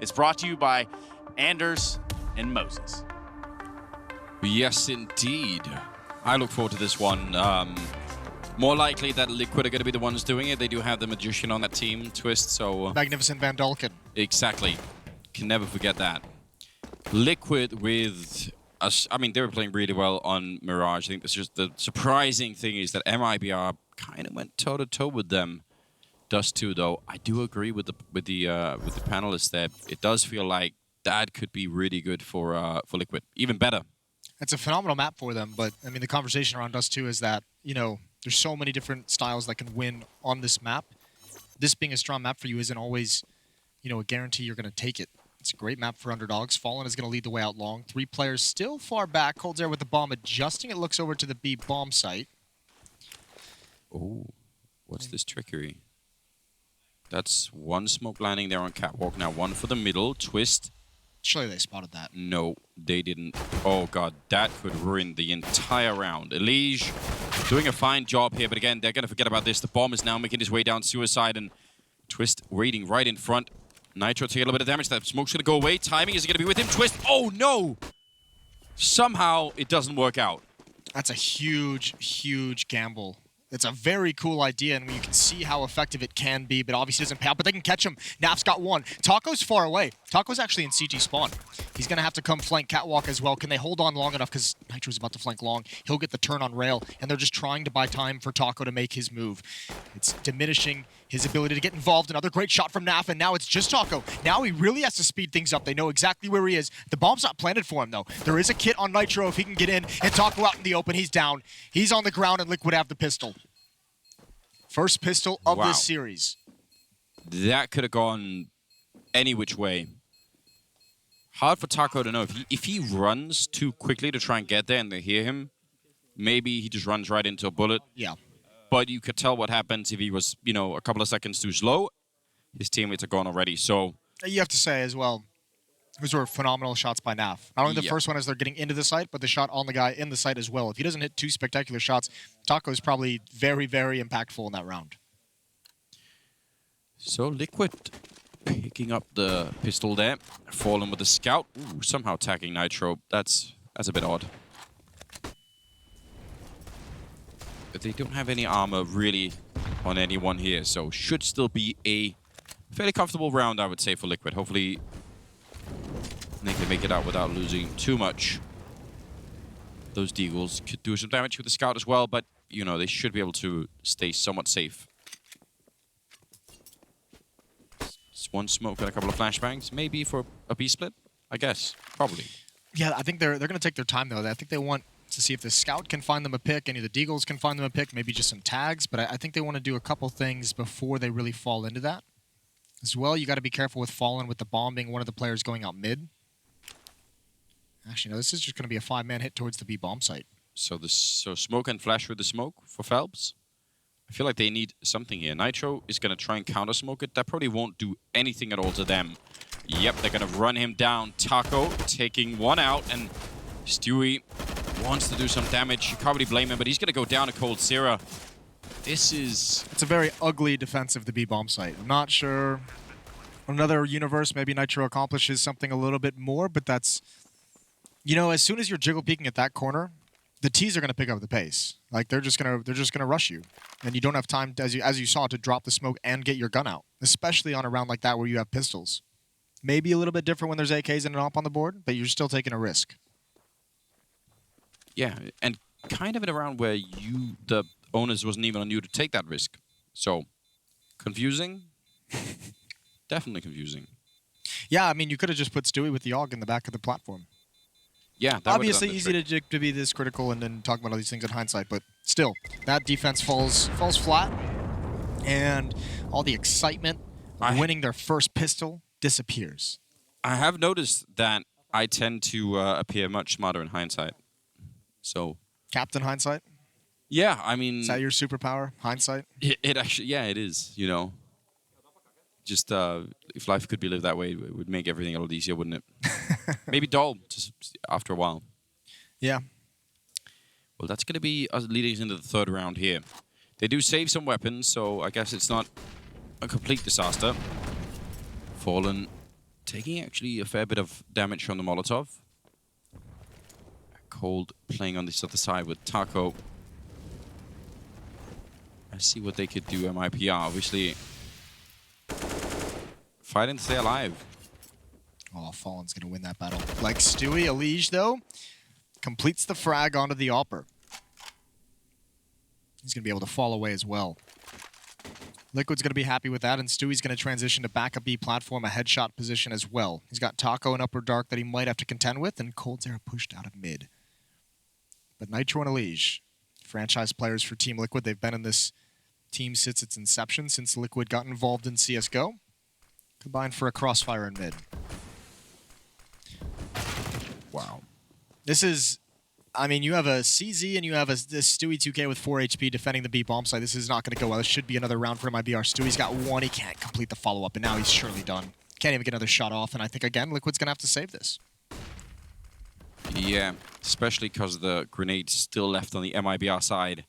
It's brought to you by Anders and Moses. Yes, indeed. I look forward to this one. More likely that Liquid are going to be the ones doing it. They do have the Magician on that team, Twist, so... Magnificent Van Dalken. Exactly. Can never forget that. Liquid with... I mean, they were playing really well on Mirage. I think that's just the surprising thing is that MIBR kind of went toe-to-toe with them. Dust2, though, I do agree with the panelists there. It does feel like that could be really good for Liquid. Even better. It's a phenomenal map for them, but I mean, the conversation around Dust2 is that, you know, there's so many different styles that can win on this map. This being a strong map for you isn't always, you know, a guarantee you're going to take it. It's a great map for underdogs. Fallen is going to lead the way out long. 3 players still far back. Cold's Air with the bomb adjusting. It looks over to the B bomb site. Oh, what's this trickery? That's one smoke landing there on Catwalk. Now one for the middle. Twist. Surely they spotted that. No, they didn't. Oh, God, that could ruin the entire round. Elige doing a fine job here, but again, they're going to forget about this. The bomb is now making his way down Suicide, and Twist waiting right in front. Nitro taking a little bit of damage. That smoke's going to go away. Timing is going to be with him. Twist. Oh, no! Somehow, it doesn't work out. That's a huge, huge gamble. It's a very cool idea, and you can see how effective it can be, but obviously doesn't pay out. But they can catch him. Naf's got one. Taco's far away. Taco's actually in CT spawn. He's going to have to come flank Catwalk as well. Can they hold on long enough? Because Nitro's about to flank long. He'll get the turn on rail, and they're just trying to buy time for Taco to make his move. It's diminishing his ability to get involved. Another great shot from Naf, and now it's just Taco. Now he really has to speed things up. They know exactly where he is. The bomb's not planted for him, though. There is a kit on Nitro if he can get in, and Taco out in the open. He's down. He's on the ground, and Liquid have the pistol. First pistol of this series. That could have gone any which way. Hard for Taco to know. If he runs too quickly to try and get there and they hear him, maybe he just runs right into a bullet. Yeah. But you could tell what happens if he was, you know, a couple of seconds too slow. His teammates are gone already, so... You have to say as well, those were phenomenal shots by Naf. Not only the first one as they're getting into the site, but the shot on the guy in the site as well. If he doesn't hit 2 spectacular shots, Taco is probably very, very impactful in that round. So Liquid picking up the pistol there. Fallen with the scout. Ooh, somehow tagging Nitro. That's a bit odd. But they don't have any armor really on anyone here, so should still be a fairly comfortable round, I would say, for Liquid. Hopefully they can make it out without losing too much. Those Deagles could do some damage with the scout as well, but, you know, they should be able to stay somewhat safe. It's one smoke and a couple of flashbangs. Maybe for a B-split, I guess. Probably. Yeah, I think they're going to take their time, though. I think they want to see if the scout can find them a pick, any of the Deagles can find them a pick, maybe just some tags, but I think they want to do a couple things before they really fall into that. As well, you got to be careful with Fallen with the bomb being one of the players going out mid. Actually, no, this is just going to be a 5-man hit towards the B bomb site. So smoke and flash with the smoke for Phelps. I feel like they need something here. Nitro is going to try and counter smoke it. That probably won't do anything at all to them. Yep, they're going to run him down. Taco taking one out, and Stewie wants to do some damage. You can't really blame him, but he's going to go down to Cold Sierra. This is... It's a very ugly defense of the B bomb site. I'm not sure. Another universe, maybe Nitro accomplishes something a little bit more, but that's... You know, as soon as you're jiggle peeking at that corner, the T's are going to pick up the pace. Like they're just going to rush you, and you don't have time to, as you saw, to drop the smoke and get your gun out, especially on a round like that where you have pistols. Maybe a little bit different when there's AKs and an op on the board, but you're still taking a risk. Yeah, and kind of in a round where the onus wasn't even on you to take that risk. So, confusing? Definitely confusing. Yeah, I mean, you could have just put Stewie with the AUG in the back of the platform. Yeah, that obviously easy to be this critical and then talk about all these things in hindsight, but still, that defense falls flat, and all the excitement of winning their first pistol disappears. I have noticed that I tend to appear much smarter in hindsight. So, Captain Hindsight? Yeah, I mean... Is that your superpower, hindsight? It actually, yeah, it is, you know. Just, if life could be lived that way, it would make everything a little easier, wouldn't it? Maybe dull, just after a while. Yeah. Well, that's going to be us leading us into the third round here. They do save some weapons, so I guess it's not a complete disaster. Fallen taking actually a fair bit of damage from the Molotov. Cold playing on this other side with Taco. Let's see what they could do. MIBR, obviously fighting to stay alive. Oh, Fallen's going to win that battle. Like Stewie, Elige, though, completes the frag onto the Opper. He's going to be able to fall away as well. Liquid's going to be happy with that, and Stewie's going to transition to backup B platform, a headshot position as well. He's got Taco and Upper Dark that he might have to contend with, and Cold Zera pushed out of mid. But Nitro and Elige, franchise players for Team Liquid. They've been in this team since its inception, since Liquid got involved in CSGO. Combined for a crossfire in mid. Wow. This is, I mean, you have a CZ and you have this Stewie 2K with 4 HP defending the B bomb site. This is not going to go well. This should be another round for MIBR. Stewie's got one. He can't complete the follow-up, and now he's surely done. Can't even get another shot off, and I think, again, Liquid's going to have to save this. Yeah, especially because the grenade's still left on the MIBR side.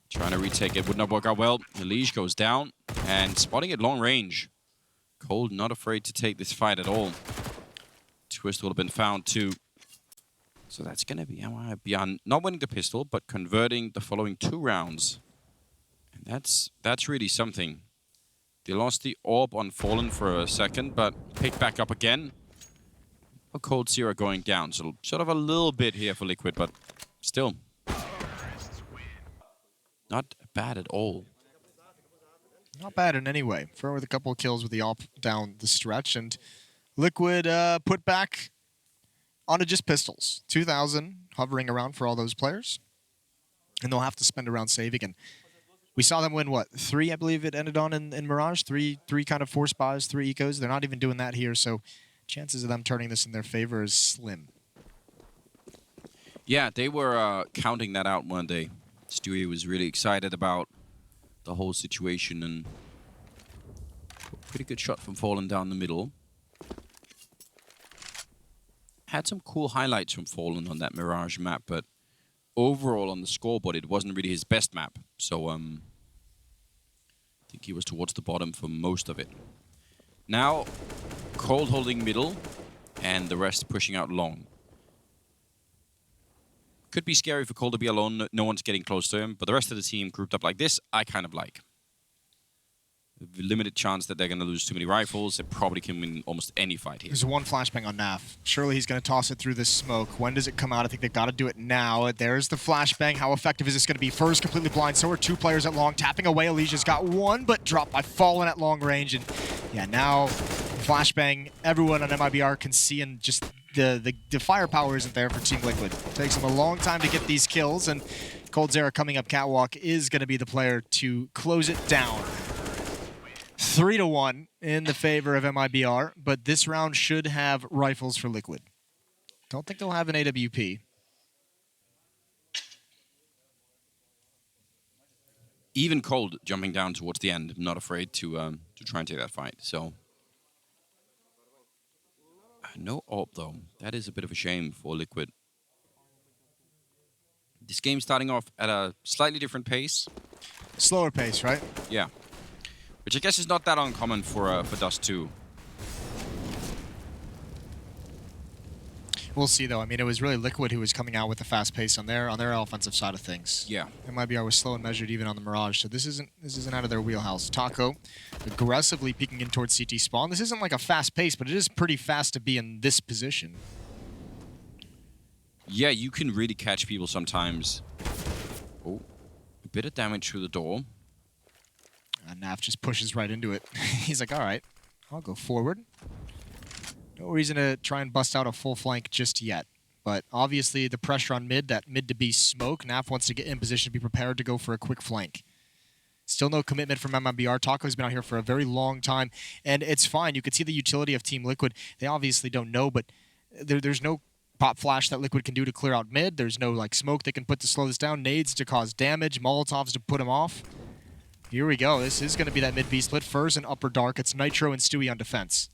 Trying to retake it would not work out well. Elige goes down, and spotting at long range. Cold not afraid to take this fight at all. Twist will have been found too. So that's going to be MIBR not winning the pistol, but converting the following 2 rounds. And that's really something. They lost the orb on Fallen for a second, but picked back up again. A Cold Zera going down, so sort of a little bit here for Liquid, but still. Not bad at all. Not bad in any way. Fur with a couple of kills with the AWP down the stretch, and Liquid put back onto just pistols. 2,000 hovering around for all those players. And they'll have to spend around saving. And we saw them win, what, 3, I believe it ended on in Mirage? Three kind of 4 spies, 3 ecos. They're not even doing that here, so chances of them turning this in their favor is slim. Yeah, they were counting that out one day. Stewie was really excited about the whole situation, and pretty good shot from Fallen down the middle. Had some cool highlights from Fallen on that Mirage map, but overall on the scoreboard, it wasn't really his best map. So I think he was towards the bottom for most of it. Now, Cold holding middle, and the rest pushing out long. Could be scary for Cold to be alone. No one's getting close to him, but the rest of the team grouped up like this, I kind of like. Limited chance that they're going to lose too many rifles. They probably can win almost any fight here. There's one flashbang on Naf. Surely he's going to toss it through this smoke. When does it come out? I think they've got to do it now. There's the flashbang. How effective is this going to be? First, completely blind. So are 2 players at long. Tapping away. Alicia's got 1, but dropped by Fallen at long range. And yeah, now flashbang. Everyone on MIBR can see, and just the firepower isn't there for Team Liquid. It takes them a long time to get these kills, and Cold Zera coming up catwalk is going to be the player to close it down. 3-1 in the favor of MIBR, but this round should have rifles for Liquid. Don't think they'll have an AWP. Even Cold jumping down towards the end, not afraid to try and take that fight. So no AWP though. That is a bit of a shame for Liquid. This game's starting off at a slightly different pace. Slower pace, right? Yeah. Which I guess is not that uncommon for Dust2. We'll see, though. I mean, it was really Liquid who was coming out with the fast pace on their offensive side of things. Yeah. MIBR was slow and measured even on the Mirage, so this isn't out of their wheelhouse. Taco aggressively peeking in towards CT spawn. This isn't like a fast pace, but it is pretty fast to be in this position. Yeah, you can really catch people sometimes. Oh, a bit of damage through the door. Naf just pushes right into it. He's like, all right, I'll go forward. No reason to try and bust out a full flank just yet. But obviously the pressure on mid, that mid to B smoke, Naf wants to get in position to be prepared to go for a quick flank. Still no commitment from MIBR. Taco's been out here for a very long time, and it's fine. You could see the utility of Team Liquid. They obviously don't know, but there's no pop flash that Liquid can do to clear out mid. There's no like smoke they can put to slow this down, nades to cause damage, Molotovs to put him off. Here we go. This is going to be that mid-B split. Furs and Upper Dark. It's Nitro and Stewie on defense.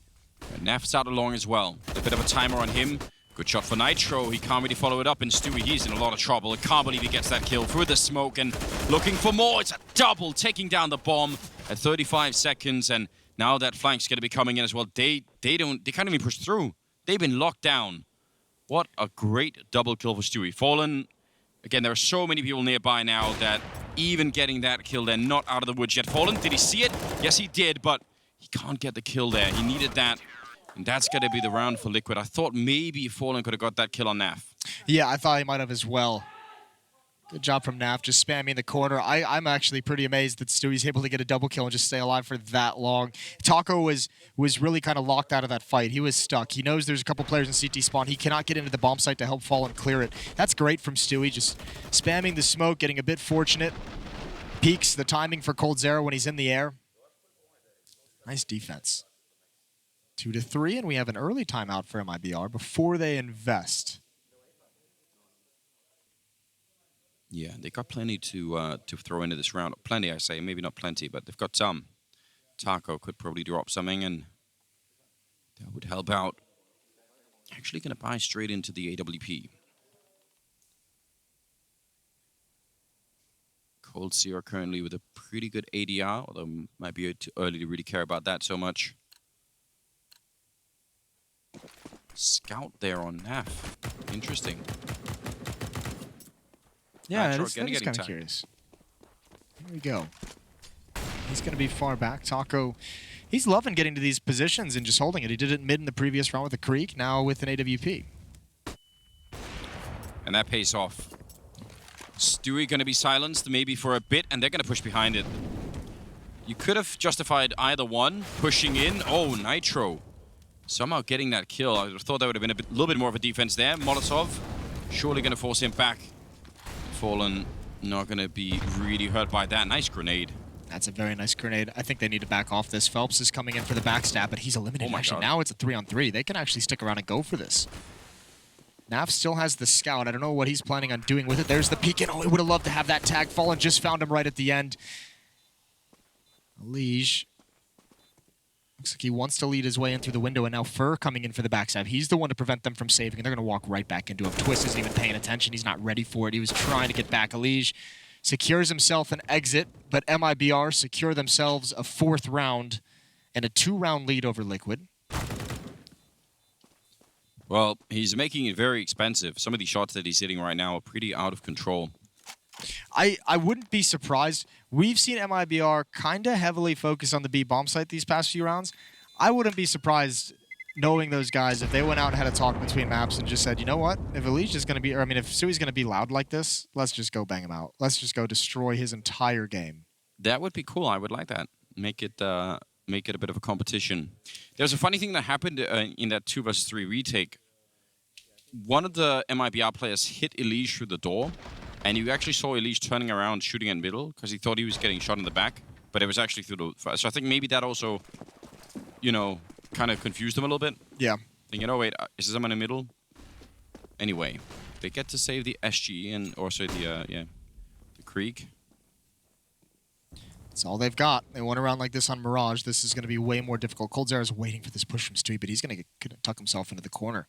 And Naf's out along as well. A bit of a timer on him. Good shot for Nitro. He can't really follow it up, and Stewie, he's in a lot of trouble. I can't believe he gets that kill through the smoke and looking for more. It's a double, taking down the bomb at 35 seconds, and Now that flank's going to be coming in as well. They can't even push through. They've been locked down. What a great double kill for Stewie. Fallen, again, there are so many people nearby now that even getting that kill, they're not out of the woods yet. Fallen, did he see it? Yes, he did, but he can't get the kill there. He needed that, and that's going to be the round for Liquid. I thought maybe Fallen could have got that kill on Naf. Yeah, I thought he might have as well. Good job from Naf, just spamming the corner. I'm actually pretty amazed that Stewie's able to get a double kill and just stay alive for that long. Taco was really kind of locked out of that fight. He was stuck. He knows there's a couple players in CT spawn. He cannot get into the bomb site to help Fallen clear it. That's great from Stewie, just spamming the smoke, getting a bit fortunate. Peaks the timing for coldzera when he's in the air. Nice defense. 2-3, and we have an early timeout for MIBR before they invest. Yeah, they got plenty to throw into this round. Plenty, I say. Maybe not plenty, but they've got some. Taco could probably drop something, and that would help out. Actually going to buy straight into the AWP. coldzera currently with a pretty good ADR, although might be too early to really care about that so much. Scout there on Naf. Interesting. Yeah, that is kind of curious. Here we go. He's going to be far back. Taco, he's loving getting to these positions and just holding it. He did it mid in the previous round with the Creek, now with an AWP. And that pays off. Stewie going to be silenced maybe for a bit, and they're going to push behind it. You could have justified either one, pushing in. Oh, Nitro. Somehow getting that kill. I thought that would have been a little bit more of a defense there. Molotov surely going to force him back. Fallen not going to be really hurt by that. Nice grenade. That's a very nice grenade. I think they need to back off this. Phelps is coming in for the backstab, but he's eliminated. Oh my actually, God. now it's a 3-on-3. They can actually stick around and go for this. Naf still has the scout. I don't know what he's planning on doing with it. There's the peek in. Oh, he would have loved to have that tag. Fallen just found him right at the end. Lige. Looks like he wants to lead his way in through the window, and now Fur coming in for the backstab. He's the one to prevent them from saving, and they're going to walk right back into him. Twist isn't even paying attention. He's not ready for it. He was trying to get back. Lige secures himself an exit, but MIBR secure themselves a 4th round and a 2-round lead over Liquid. Well, he's making it very expensive. Some of these shots that he's hitting right now are pretty out of control. I wouldn't be surprised. We've seen MIBR kind of heavily focus on the B bomb site these past few rounds. I wouldn't be surprised knowing those guys if they went out and had a talk between maps and just said, you know what, if Elige is going to be, or I mean, if Sui's going to be loud like this, let's just go bang him out. Let's just go destroy his entire game. That would be cool. I would like that. Make it a bit of a competition. There's a funny thing that happened in that 2 versus 3 retake. One of the MIBR players hit Elige through the door, and you actually saw Elige turning around, shooting in middle, because he thought he was getting shot in the back, but it was actually through the... So I think maybe that also, you know, kind of confused him a little bit. Yeah. Thinking, oh wait, is there someone in the middle? Anyway, they get to save the SG and also the Creek. That's all they've got. They went around like this on Mirage. This is going to be way more difficult. coldzera's waiting for this push from Stewie, but he's going to tuck himself into the corner.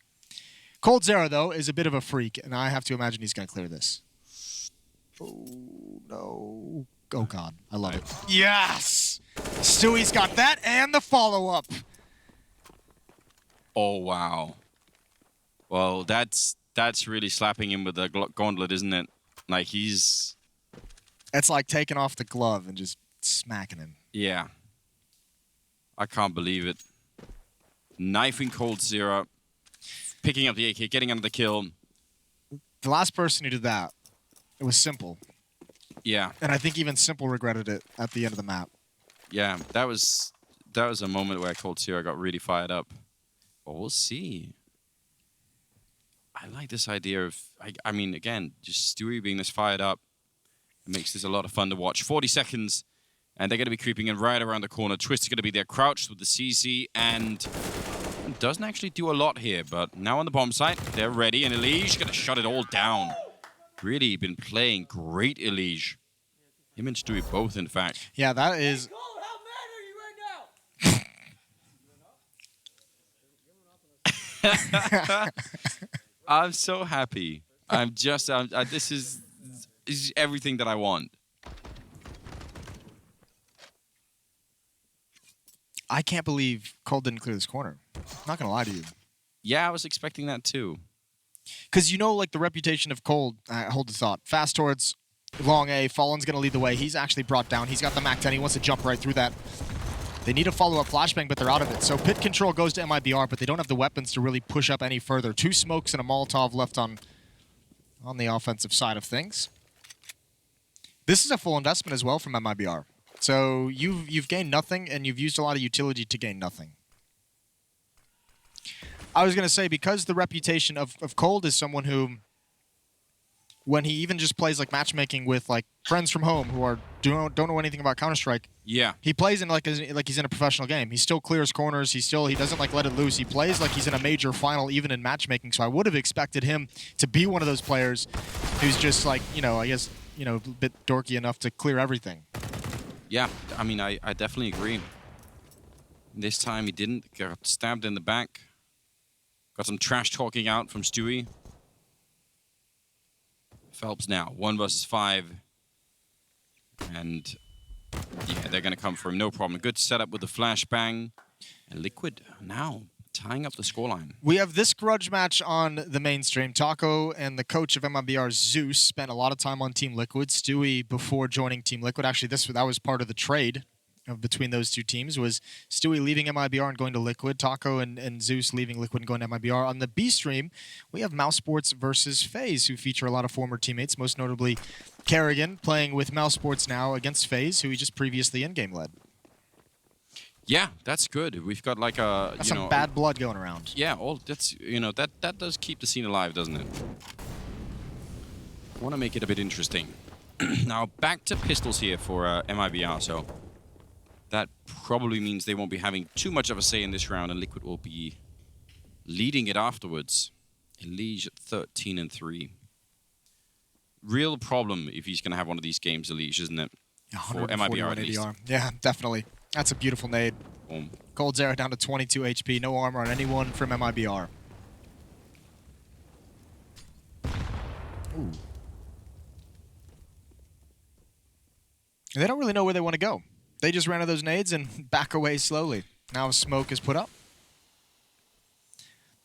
coldzera, though, is a bit of a freak, and I have to imagine he's going to clear this. Oh, no. Oh, God. I love it. Yes! Stewie's got that and the follow-up. Oh, wow. Well, that's really slapping him with the gauntlet, isn't it? Like, he's... It's like taking off the glove and just smacking him. Yeah. I can't believe it. Knifing coldzera, picking up the AK, getting under the kill. The last person who did that, it was Simple. Yeah. And I think even Simple regretted it at the end of the map. Yeah, that was a moment where coldzera got really fired up. But we'll see. I like this idea of, I mean, again, just Stewie being this fired up. It makes this a lot of fun to watch. 40 seconds, and they're going to be creeping in right around the corner. Twist is going to be there, crouched with the CC, and doesn't actually do a lot here. But now on the bomb site, they're ready, and Elige going to shut it all down. Really been playing great, Elige. Him and Stewie both, in fact. Yeah, that is... I'm so happy. This is everything that I want. I can't believe Cold didn't clear this corner. Not gonna lie to you. Yeah, I was expecting that too. Because you know, like, the reputation of Cold, hold the thought. Fast towards long A, Fallen's going to lead the way. He's actually brought down. He's got the MAC-10. He wants to jump right through that. They need a follow-up flashbang, but they're out of it. So pit control goes to MIBR, but they don't have the weapons to really push up any further. 2 smokes and a Molotov left on the offensive side of things. This is a full investment as well from MIBR. So you've gained nothing, and you've used a lot of utility to gain nothing. I was going to say, because the reputation of Cold is someone who, when he even just plays like matchmaking with like friends from home who don't know anything about Counter-Strike, Yeah. he plays in like he's in a professional game. He still clears corners. He doesn't like let it loose. He plays like he's in a major final, even in matchmaking. So I would have expected him to be one of those players who's just like, I guess, a bit dorky enough to clear everything. Yeah, I mean, I definitely agree. This time he didn't. Got stabbed in the back. Got some trash talking out from Stewie. Phelps now, 1 versus 5. And yeah, they're going to come for him, no problem. A good setup with the flashbang. And Liquid now tying up the scoreline. We have this grudge match on the mainstream. Taco and the coach of MIBR, Zeus, spent a lot of time on Team Liquid. Stewie, before joining Team Liquid, actually that was part of the trade between those two teams, was Stewie leaving MIBR and going to Liquid, Taco and Zeus leaving Liquid and going to MIBR. On the B stream, we have Mouse Sports versus FaZe, who feature a lot of former teammates, most notably Kerrigan, playing with Mouse Sports now against FaZe, who he just previously in-game led. Yeah, that's good. We've got like a that's some bad blood going around. Yeah, that's that does keep the scene alive, doesn't it? I want to make it a bit interesting. Now back to pistols here for MIBR. So that probably means they won't be having too much of a say in this round, and Liquid will be leading it afterwards. Elige 13-3. Real problem if he's going to have one of these games, Elige, isn't it? For MIBR at least. Yeah, definitely. That's a beautiful nade. Boom. Cold Zera down to 22 HP. No armor on anyone from MIBR. Ooh. They don't really know where they want to go. They just ran out of those nades and back away slowly. Now a smoke is put up.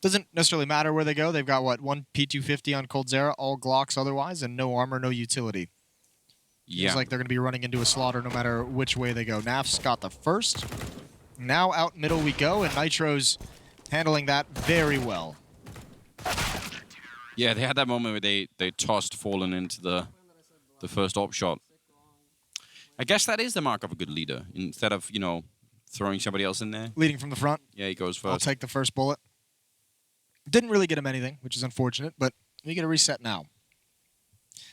Doesn't necessarily matter where they go. They've got, what, 1 P250 on Cold Zera, all Glocks otherwise, and no armor, no utility. Yeah. It's like they're going to be running into a slaughter no matter which way they go. Naf's got the first. Now out middle we go, and Nitro's handling that very well. Yeah, they had that moment where they tossed Fallen into the first op shot. I guess that is the mark of a good leader. Instead of, throwing somebody else in there. Leading from the front. Yeah, he goes first. I'll take the first bullet. Didn't really get him anything, which is unfortunate, but we get a reset now.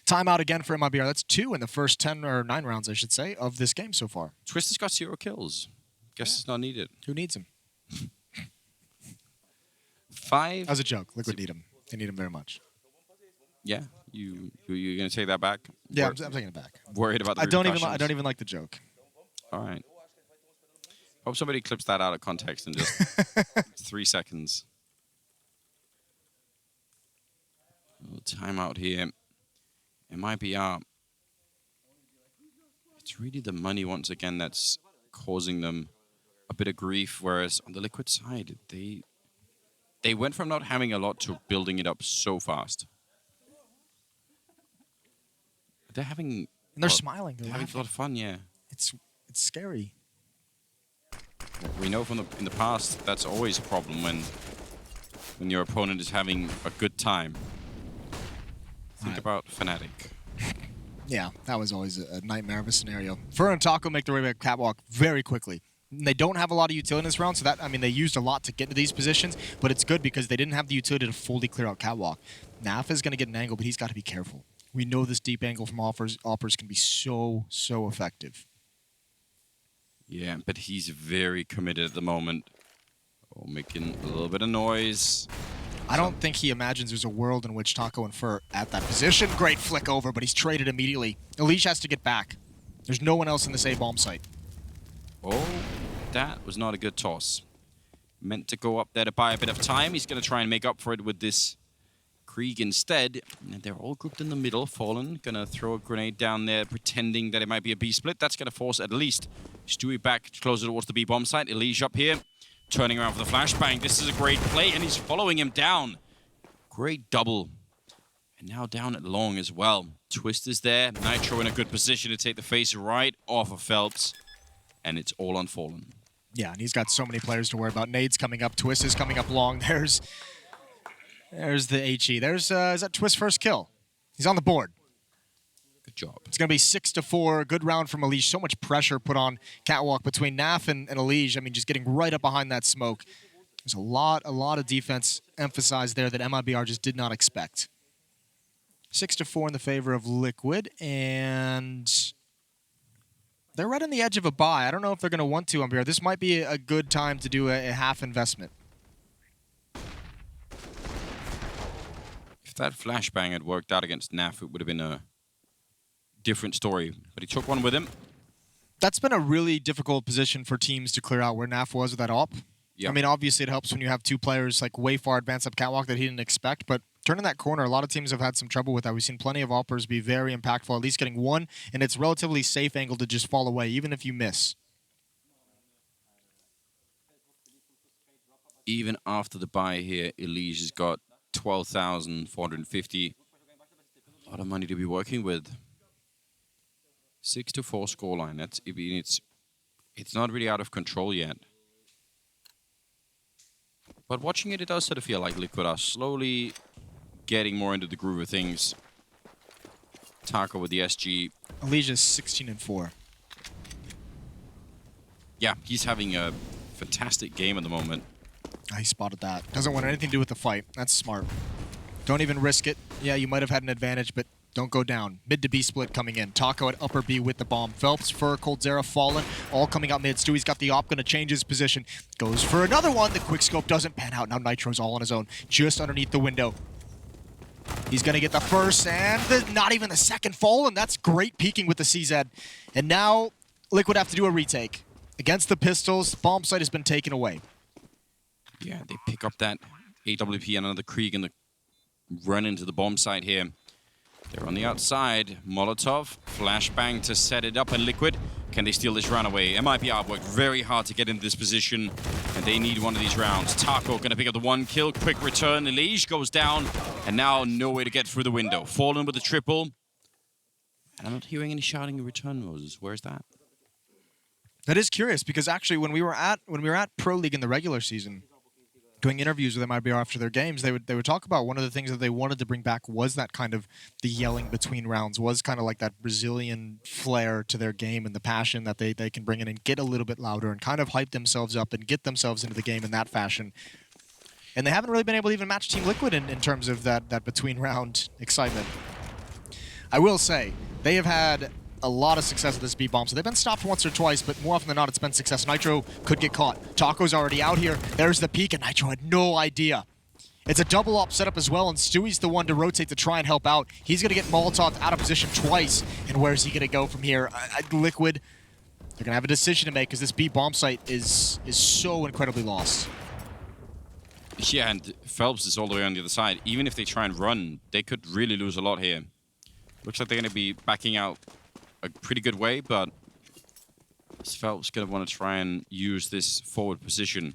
Timeout again for MIBR. That's 2 in the first 10 or 9 rounds, I should say, of this game so far. Twister's got 0 kills. Guess it's not needed. Who needs him? 5. That was a joke. Liquid need him. They need him very much. Yeah, you're gonna take that back? Yeah, I'm taking it back. Worried about the I don't repercussions? even like the joke. All right. Hope somebody clips that out of context and just 3 seconds. Timeout here. MIBR. It's really the money once again that's causing them a bit of grief, whereas on the Liquid side, they went from not having a lot to building it up so fast. They're having... And they're smiling. They're having a lot of fun, yeah. It's scary. We know from in the past that's always a problem when your opponent is having a good time. Think about Fnatic. Yeah, that was always a nightmare of a scenario. Fur and Taco make their way back catwalk very quickly. They don't have a lot of utility in this round, so they used a lot to get into these positions, but it's good because they didn't have the utility to fully clear out catwalk. Naf is going to get an angle, but he's got to be careful. We know this deep angle from offers can be so effective. Yeah, but he's very committed at the moment. Oh, making a little bit of noise. I don't think he imagines there's a world in which Taco and Fur at that position. Great flick over, but he's traded immediately. Elige has to get back. There's no one else in this A-bomb site. Oh, that was not a good toss. Meant to go up there to buy a bit of time. He's going to try and make up for it with this Krieg instead. And they're all grouped in the middle. Fallen gonna throw a grenade down there, pretending that it might be a B split. That's gonna force at least Stewie back closer towards the B bomb site. Elige up here, turning around for the flashbang. This is a great play, and he's following him down. Great double. And now down at long as well. Twist is there. Nitro in a good position to take the face right off of Phelps. And it's all on Fallen. Yeah, and he's got so many players to worry about. Nade's coming up. Twist is coming up long. There's the HE. Is that Twist's first kill? He's on the board. Good job. It's going to be 6-4. Good round from Elige. So much pressure put on Catwalk between Naf and Elige. I mean, just getting right up behind that smoke. There's a lot of defense emphasized there that MIBR just did not expect. 6-4 in the favor of Liquid, and they're right on the edge of a buy. I don't know if they're going to want to, MIBR. This might be a good time to do a half investment. If that flashbang had worked out against Naf, it would have been a different story. But he took one with him. That's been a really difficult position for teams to clear out where Naf was with that op. Yep. I mean, obviously it helps when you have two players like way far advanced up Catwalk that he didn't expect, but turning that corner, a lot of teams have had some trouble with that. We've seen plenty of oppers be very impactful, at least getting one, and it's relatively safe angle to just fall away, even if you miss. Even after the buy here, Elige has got 12,450. A lot of money to be working with. 6-4 scoreline. It's not really out of control yet. But watching it, it does sort of feel like Liquid are slowly getting more into the groove of things. Taco with the SG. Elige is 16-4. Yeah, he's having a fantastic game at the moment. He spotted that. Doesn't want anything to do with the fight. That's smart. Don't even risk it. Yeah, you might have had an advantage, but don't go down. Mid to B split coming in. Taco at upper B with the bomb. Phelps, Fur, Coldzera, Fallen, all coming out mid. Stewie's got the op, gonna change his position. Goes for another one. The quick scope doesn't pan out. Now Nitro's all on his own, just underneath the window. He's gonna get the first and not even the second Fallen. That's great peeking with the CZ. And now Liquid have to do a retake. Against the pistols, bomb site has been taken away. Yeah, they pick up that AWP and another Krieg and run into the bomb site here. They're on the outside. Molotov, flashbang to set it up, and Liquid. Can they steal this round away? MIBR worked very hard to get into this position, and they need one of these rounds. Taco gonna pick up the one kill, quick return. Elige goes down, and now no way to get through the window. Fallen with the triple. And I'm not hearing any shouting in return, Moses. Where's that? That is curious, because actually when we were at Pro League in the regular season, doing interviews with MIBR after their games, they would talk about one of the things that they wanted to bring back was that kind of the yelling between rounds, was kind of like that Brazilian flair to their game and the passion that they can bring in and get a little bit louder and kind of hype themselves up and get themselves into the game in that fashion. And they haven't really been able to even match Team Liquid in terms of that between round excitement. I will say, they have had a lot of success with this B bomb. So they've been stopped once or twice, but more often than not, it's been success. Nitro could get caught. Taco's already out here. There's the peek, and Nitro had no idea. It's a double op setup as well, and Stewie's the one to rotate to try and help out. He's going to get Molotov out of position twice, and where's he going to go from here? Liquid, they're going to have a decision to make because this B bomb site is so incredibly lost. Yeah, and Phelps is all the way on the other side. Even if they try and run, they could really lose a lot here. Looks like they're going to be backing out a pretty good way, but Phelps going to want to try and use this forward position.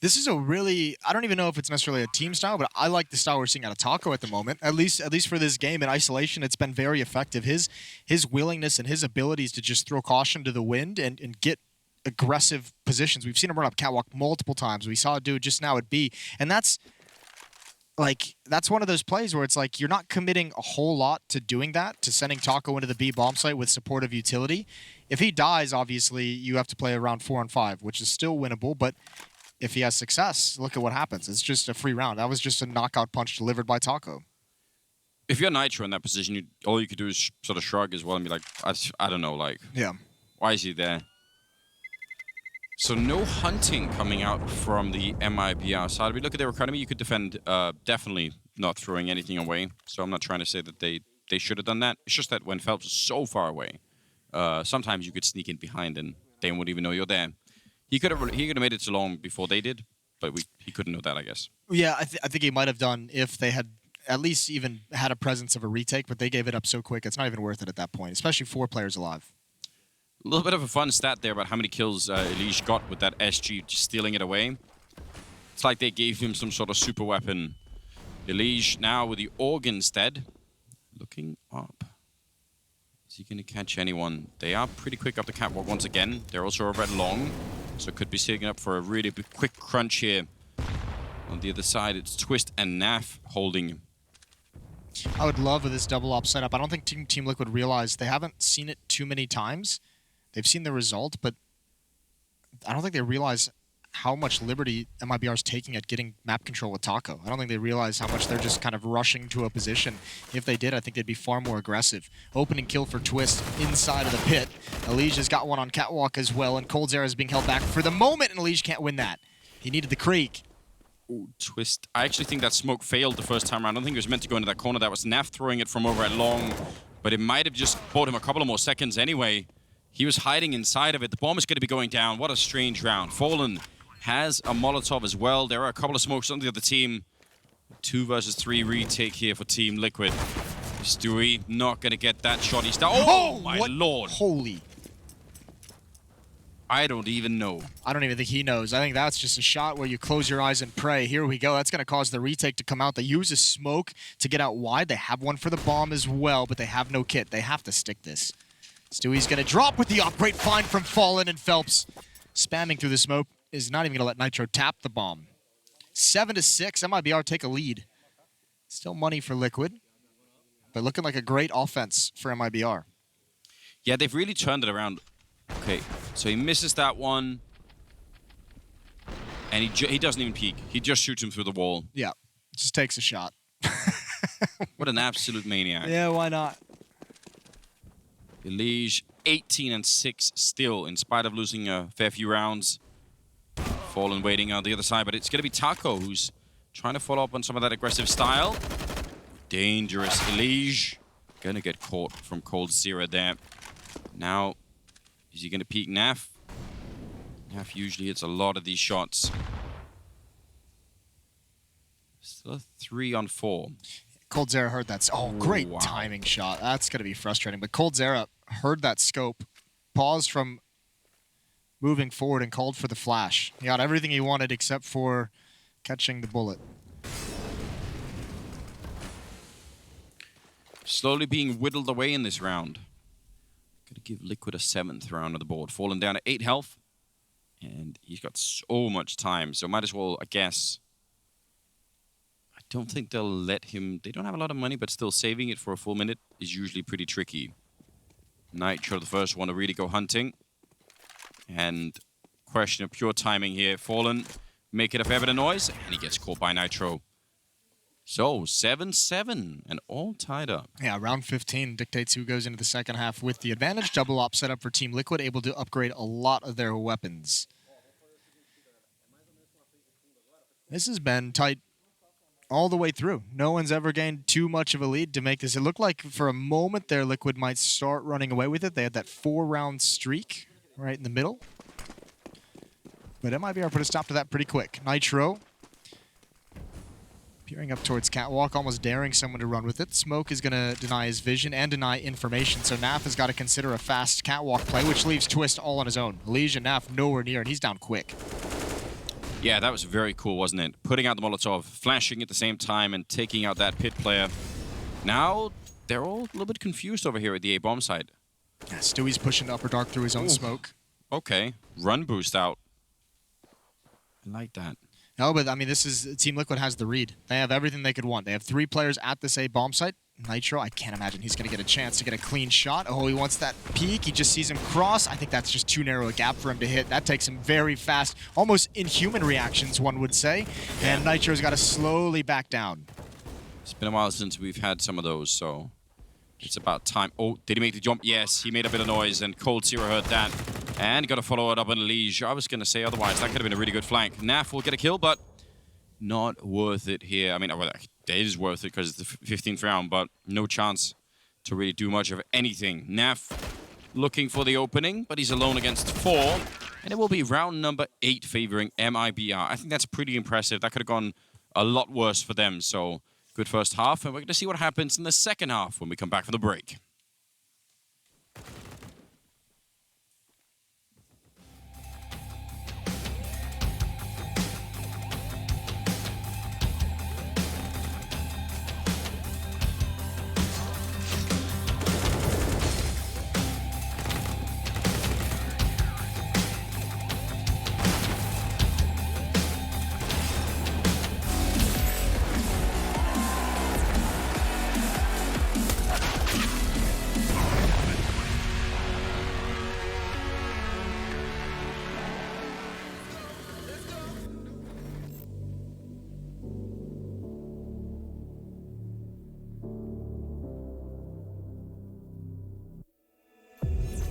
This is a really, I don't even know if it's necessarily a team style, but I like the style we're seeing out of Taco at the moment. At least for this game in isolation, it's been very effective. His willingness and his abilities to just throw caution to the wind and get aggressive positions. We've seen him run up Catwalk multiple times. We saw it do it just now at B, and that's one of those plays where it's like you're not committing a whole lot to doing that, to sending Taco into the B bomb site with supportive utility. If he dies, obviously, you have to play around 4-on-5, which is still winnable, but if he has success, look at what happens. It's just a free round. That was just a knockout punch delivered by Taco. If you're Nitro in that position, all you could do is sort of shrug as well and be like, I don't know, like, yeah, why is he there? So no hunting coming out from the MIBR side. If we look at their economy, you could defend definitely not throwing anything away. So I'm not trying to say that they should have done that. It's just that when Phelps is so far away, sometimes you could sneak in behind and they wouldn't even know you're there. He could have made it so long before they did, But he couldn't know that, I guess. Yeah, I think he might have done if they had at least even had a presence of a retake, but they gave it up so quick, it's not even worth it at that point, especially 4 players alive. A little bit of a fun stat there about how many kills Elige got with that SG, just stealing it away. It's like they gave him some sort of super weapon. Elige now with the Org instead. Looking up. Is he going to catch anyone? They are pretty quick up the catwalk once again. They're also over at long, so could be setting up for a really quick crunch here. On the other side, it's Twist and Naf holding. I would love this double op setup. I don't think Team Liquid realized, they haven't seen it too many times. They've seen the result, but I don't think they realize how much liberty MIBR is taking at getting map control with Taco. I don't think they realize how much they're just kind of rushing to a position. If they did, I think they'd be far more aggressive. Opening kill for Twist inside of the pit. Elige has got one on catwalk as well, and Cold Zera is being held back for the moment, and Elige can't win that. He needed the creek. Ooh, Twist. I actually think that smoke failed the first time around. I don't think it was meant to go into that corner. That was Naf throwing it from over at long, but it might have just bought him a couple of more seconds anyway. He was hiding inside of it. The bomb is going to be going down. What a strange round. Fallen has a Molotov as well. There are a couple of smokes on the other team. 2 versus 3 retake here for Team Liquid. Stewie not going to get that shot. He's down. Oh, my lord. Holy. I don't even know. I don't even think he knows. I think that's just a shot where you close your eyes and pray. Here we go. That's going to cause the retake to come out. They use a smoke to get out wide. They have one for the bomb as well, but they have no kit. They have to stick this. Stewie's going to drop with the up. Great find from Fallen, and Phelps spamming through the smoke is not even going to let Nitro tap the bomb. 7-6, MIBR take a lead. Still money for Liquid, but looking like a great offense for MIBR. Yeah, they've really turned it around. Okay, so he misses that one. And he doesn't even peek. He just shoots him through the wall. Yeah, just takes a shot. What an absolute maniac. Yeah, why not? Elige 18-6 still, in spite of losing a fair few rounds. Fallen waiting on the other side, but it's going to be Taco who's trying to follow up on some of that aggressive style. Dangerous. Elige going to get caught from Cold Zera there. Now, is he going to peek Naf? Naf usually hits a lot of these shots. Still a 3-on-4. Cold Zera heard that. Oh, great timing shot. That's going to be frustrating. But Cold Zera heard that scope, paused from moving forward, and called for the flash. He got everything he wanted except for catching the bullet. Slowly being whittled away in this round. Gonna give Liquid a 7th round on the board. Fallen down to 8 health. And he's got so much time, so might as well, I guess. I don't think they'll let him. They don't have a lot of money, but still saving it for a full minute is usually pretty tricky. Nitro, the first one to really go hunting. And question of pure timing here. Fallen, make it a fair bit of noise, and he gets caught by Nitro. So, 7-7, and all tied up. Yeah, round 15 dictates who goes into the second half with the advantage. Double op setup for Team Liquid, able to upgrade a lot of their weapons. This has been tight all the way through. No one's ever gained too much of a lead to make this. It looked like for a moment there, Liquid might start running away with it. They had that 4-round streak right in the middle. But MIBR put a stop to that pretty quick. Nitro peering up towards catwalk, almost daring someone to run with it. Smoke is going to deny his vision and deny information, so Naf has got to consider a fast catwalk play, which leaves Twist all on his own. Elige and Naf nowhere near, and he's down quick. Yeah, that was very cool, wasn't it? Putting out the Molotov, flashing at the same time, and taking out that pit player. Now, they're all a little bit confused over here at the A-bomb side. Yeah, Stewie's pushing Upper Dark through his own smoke. Okay, run boost out. I like that. No, but I mean, this is Team Liquid has the read. They have everything they could want. They have 3 players at this A bomb site. Nitro, I can't imagine he's going to get a chance to get a clean shot. Oh, he wants that peek. He just sees him cross. I think that's just too narrow a gap for him to hit. That takes him very fast, almost inhuman reactions, one would say. And Nitro's got to slowly back down. It's been a while since we've had some of those, so it's about time. Oh, did he make the jump? Yes, he made a bit of noise, and Cold Zero heard that. And got to follow it up on Elige. I was going to say otherwise. That could have been a really good flank. Naf will get a kill, but not worth it here. I mean, well, it is worth it because it's the 15th round, but no chance to really do much of anything. Naf looking for the opening, but he's alone against 4. And it will be round number 8 favoring MIBR. I think that's pretty impressive. That could have gone a lot worse for them. So good first half. And we're going to see what happens in the second half when we come back from the break.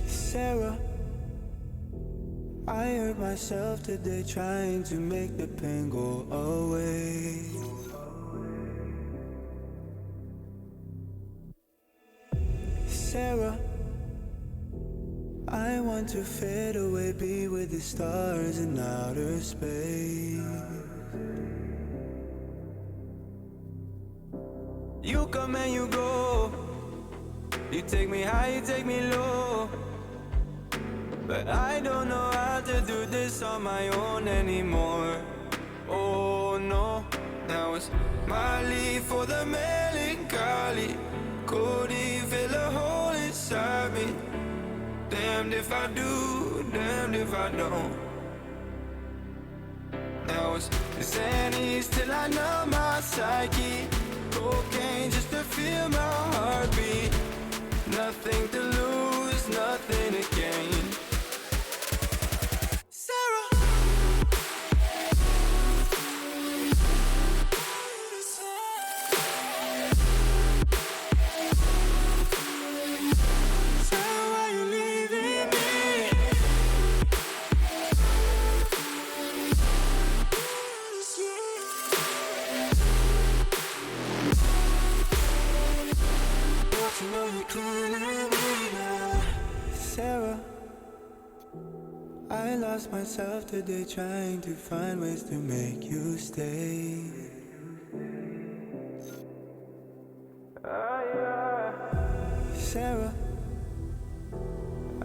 Sarah, I hurt myself today trying to make the pain go away. Sarah, I want to fade away, be with the stars in outer space. You come and you go, you take me high, you take me low. But I don't know how to do this on my own anymore. Oh no, now it's my leave for the melancholy. Could he fill a hole inside me? Damned if I do, damned if I don't. Now it's Xannies till I numb my psyche. Cocaine just to feel my heartbeat. Nothing to lose, nothing to gain. Sarah, I lost myself today trying to find ways to make you stay. Sarah,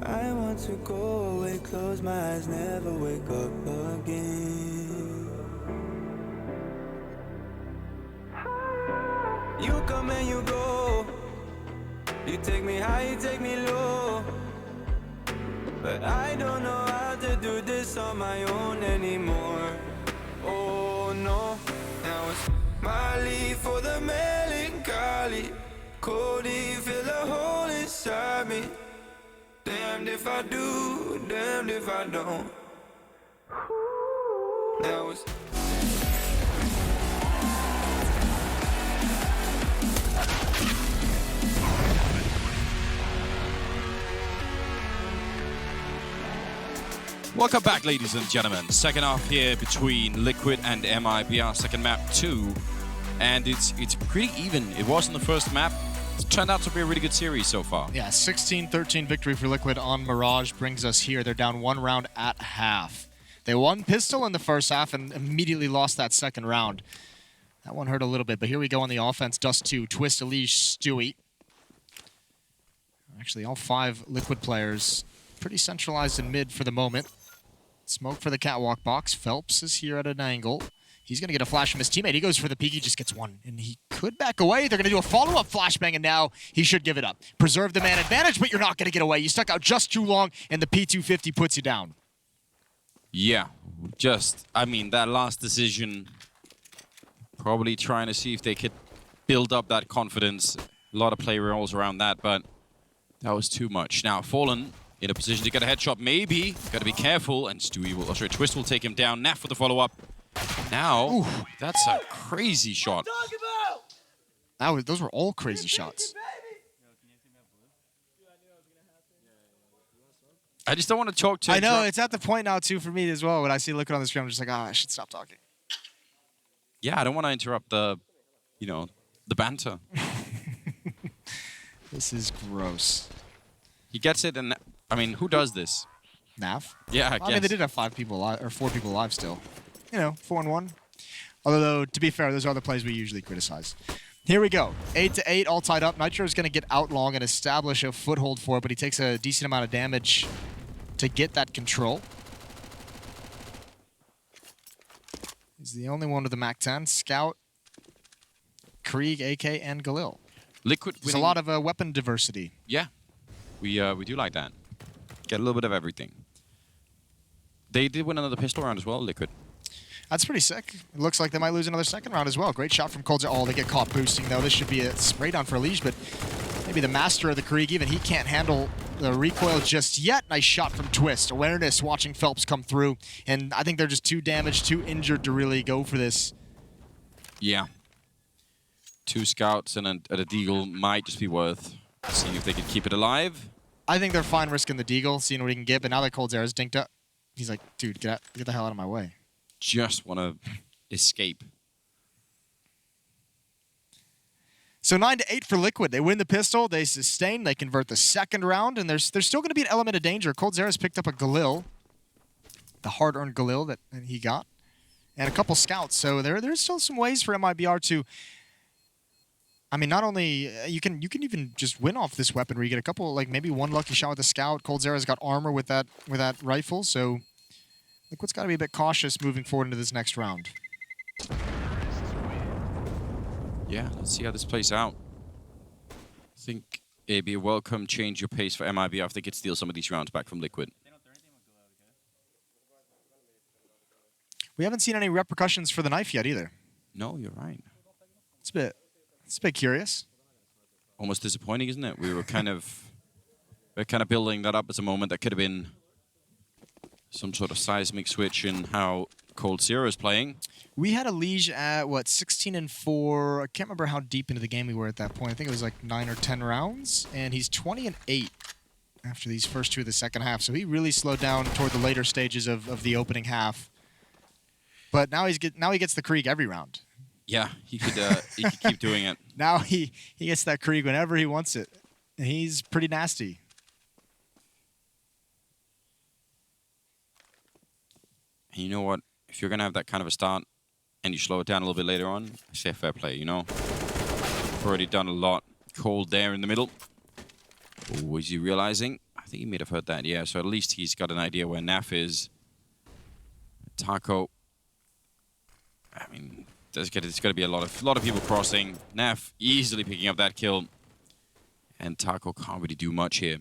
I want to go away, close my eyes, never wake up again. You come and you go, you take me high, you take me low. But I don't know how to do this on my own anymore. Oh no, now it's my leave for the melancholy. Could he fill a hole inside me? Damned if I do, damned if I don't. Now it's Welcome back, ladies and gentlemen. Second half here between Liquid and MIBR. Second map 2. And it's pretty even. It was in the first map. It's turned out to be a really good series so far. Yeah, 16-13 victory for Liquid on Mirage brings us here. They're down 1 round at half. They won pistol in the first half and immediately lost that second round. That one hurt a little bit, but here we go on the offense. Dust2, Twist, Elise, Stewie. Actually, all 5 Liquid players pretty centralized in mid for the moment. Smoke for the catwalk box. Phelps is here at an angle. He's going to get a flash from his teammate. He goes for the peek. He just gets one. And he could back away. They're going to do a follow-up flashbang, and now he should give it up. Preserve the man advantage, but you're not going to get away. You stuck out just too long, and the P250 puts you down. Yeah, I mean, that last decision, probably trying to see if they could build up that confidence. A lot of play rolls around that, but that was too much. Now, Fallen in a position to get a headshot, maybe. Got to be careful, and Stewie will, sorry, Twist will take him down. Naf for the follow-up. Now, ooh, that's a crazy shot. Those were all crazy shots. I just don't want to talk to. I know, it's at the point now, too, for me as well. When I see Liquid on the screen, I'm just like, I should stop talking. Yeah, I don't want to interrupt the banter. This is gross. He gets it, and I mean, who does this? NAF. Yeah, I I guess. mean, they did have 5 people alive, or 4 people alive still. You know, 4-1. Although, to be fair, those are the plays we usually criticize. Here we go. 8-8, all tied up. Nitro's going to get out long and establish a foothold for it, but he takes a decent amount of damage to get that control. He's the only one with the MAC-10. Scout, Krieg, AK, and Galil. Liquid There's a winning. lot of weapon diversity. Yeah, we do like that. Get a little bit of everything. They did win another pistol round as well, Liquid. That's pretty sick. It looks like they might lose another second round as well. Great shot from Coldzera. Oh, they get caught boosting, though. This should be a spray down for Liege, but maybe the master of the Krieg, even he can't handle the recoil just yet. Nice shot from Twist. Awareness watching Phelps come through, and I think they're just too damaged, too injured to really go for this. Yeah. 2 scouts and a deagle might just be worth seeing if they can keep it alive. I think they're fine risking the deagle, seeing what he can get, but now that Coldzera's dinked up, he's like, dude, get the hell out of my way. Just want to escape. So 9-8 for Liquid. They win the pistol, they sustain, they convert the second round, and there's still going to be an element of danger. Coldzera's picked up a Galil, the hard-earned Galil that he got, and a couple scouts. So there's still some ways for MIBR to... I mean, not only you can even just win off this weapon where you get a couple, like maybe one lucky shot with a scout. Coldzera's got armor with that rifle, so Liquid's got to be a bit cautious moving forward into this next round. Yeah, let's see how this plays out. I think it'd be a welcome change of pace for MIBR if they could steal some of these rounds back from Liquid. We haven't seen any repercussions for the knife yet either. No, you're right. It's a bit curious. Almost disappointing, isn't it? We're kind of building that up as a moment that could have been some sort of seismic switch in how Coldzera is playing. We had a Liege at, what, 16-4. I can't remember how deep into the game we were at that point. I think it was like 9 or 10 rounds. And he's 20-8 after these first 2 of the second half. So he really slowed down toward the later stages of the opening half. But now he gets the Krieg every round. Yeah, he could keep doing it. Now he gets that Krieg whenever he wants it. And he's pretty nasty. And you know what? If you're going to have that kind of a start and you slow it down a little bit later on, I say fair play, you know? Already done a lot. Cold there in the middle. Oh, is he realizing? I think he may have heard that, yeah. So at least he's got an idea where NAF is. Taco. I mean, there's got to be a lot of people crossing. NAF easily picking up that kill. And Taco can't really do much here.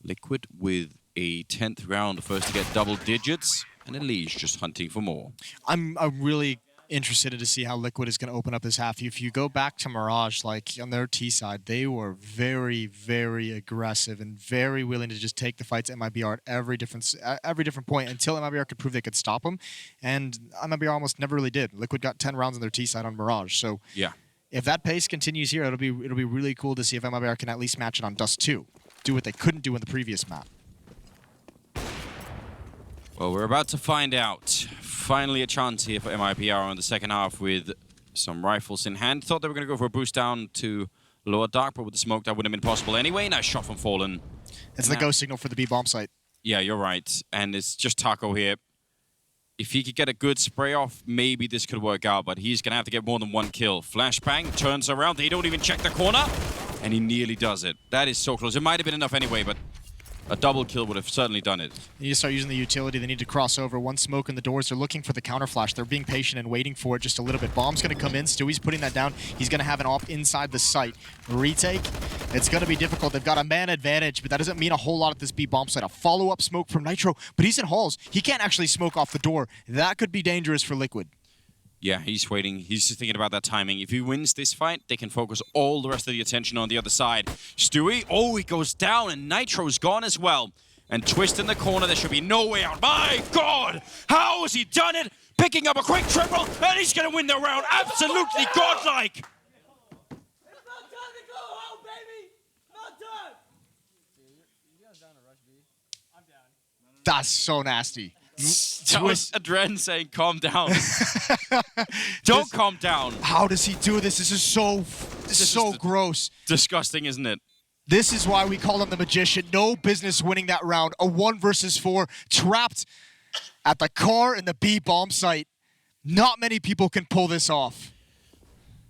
Liquid with a 10th round, first to get double digits. And Elise just hunting for more. I'm really interested to see how Liquid is going to open up this half. If you go back to Mirage, like on their T side, they were very, very aggressive and very willing to just take the fights at MIBR at every different point until MIBR could prove they could stop them. And MIBR almost never really did. Liquid got 10 rounds on their T side on Mirage. So yeah, if that pace continues here, it'll be really cool to see if MIBR can at least match it on Dust2. Do what they couldn't do in the previous map. Well, we're about to find out. Finally a chance here for MIBR in the second half with some rifles in hand. Thought they were going to go for a boost down to lower dark, but with the smoke that wouldn't have been possible anyway. Nice shot from Fallen. It's the go signal for the B bomb site. Yeah, you're right. And it's just Taco here. If he could get a good spray off, maybe this could work out, but he's going to have to get more than one kill. Flashbang, turns around. They don't even check the corner, and he nearly does it. That is so close. It might have been enough anyway, but a double kill would have certainly done it. They need to start using the utility. They need to cross over. One smoke in the doors. They're looking for the counter flash. They're being patient and waiting for it just a little bit. Bomb's going to come in. Stewie's putting that down. He's going to have an op inside the site. Retake. It's going to be difficult. They've got a man advantage, but that doesn't mean a whole lot at this B bomb site. A follow-up smoke from Nitro, but he's in halls. He can't actually smoke off the door. That could be dangerous for Liquid. Yeah, he's waiting. He's just thinking about that timing. If he wins this fight, they can focus all the rest of the attention on the other side. Stewie, oh, he goes down, and Nitro's gone as well. And Twist in the corner, there should be no way out. My God! How has he done it? Picking up a quick triple, and he's going to win the round. Absolutely godlike! It's not time to go home, baby! Not done! You guys down to rush B? I'm down. That's so nasty. That was Adren saying, calm down. Don't calm down. How does he do this? This is so gross. Disgusting, isn't it? This is why we call him the Magician. No business winning that round. A 1 versus 4, trapped at the car in the B bomb site. Not many people can pull this off.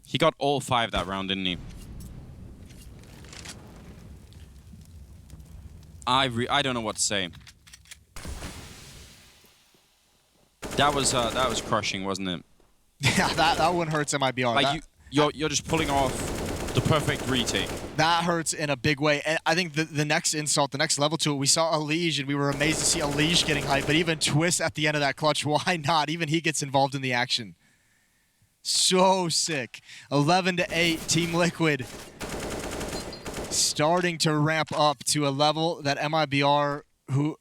He got all 5 that round, didn't he? I don't know what to say. That was crushing, wasn't it? Yeah, that one hurts MIBR. Like you're just pulling off the perfect retake. That hurts in a big way. And I think the next insult, the next level to it, we saw Alige, and we were amazed to see Alige getting hyped. But even Twist at the end of that clutch, why not? Even he gets involved in the action. So sick. 11-8, Team Liquid starting to ramp up to a level that MIBR, who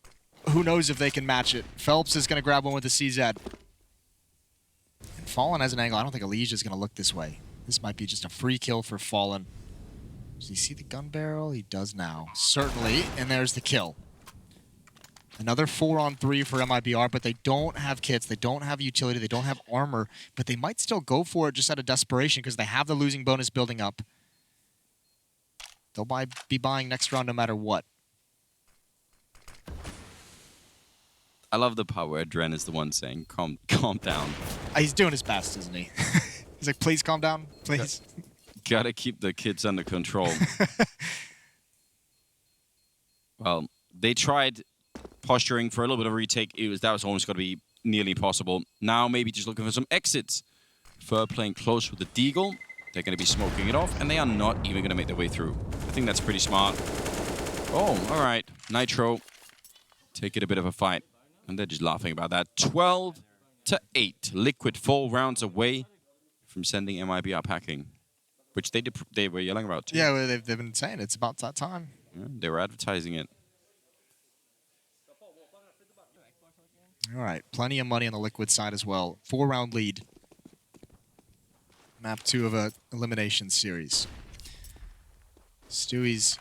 knows if they can match it. Phelps is going to grab one with the CZ. And Fallen has an angle. I don't think Alige is going to look this way. This might be just a free kill for Fallen. Does he see the gun barrel? He does now. Certainly. And there's the kill. Another 4-on-3 for MIBR, but they don't have kits. They don't have utility. They don't have armor. But they might still go for it just out of desperation because they have the losing bonus building up. They'll be buying next round no matter what. I love the part where Dren is the one saying, calm down. He's doing his best, isn't he? He's like, please calm down, please. Gotta keep the kids under control. Well, they tried posturing for a little bit of a retake. That was almost going to be nearly impossible. Now maybe just looking for some exits. Fur playing close with the Deagle. They're going to be smoking it off, and they are not even going to make their way through. I think that's pretty smart. Oh, all right. Nitro. Take it a bit of a fight. And they're just laughing about that. 12-8. Liquid 4 rounds away from sending MIBR packing. Which they were yelling about too. Yeah, well, they've been saying it's about that time. Yeah, they were advertising it. All right, plenty of money on the Liquid side as well. 4-round lead. Map 2 of a elimination series. Stewie's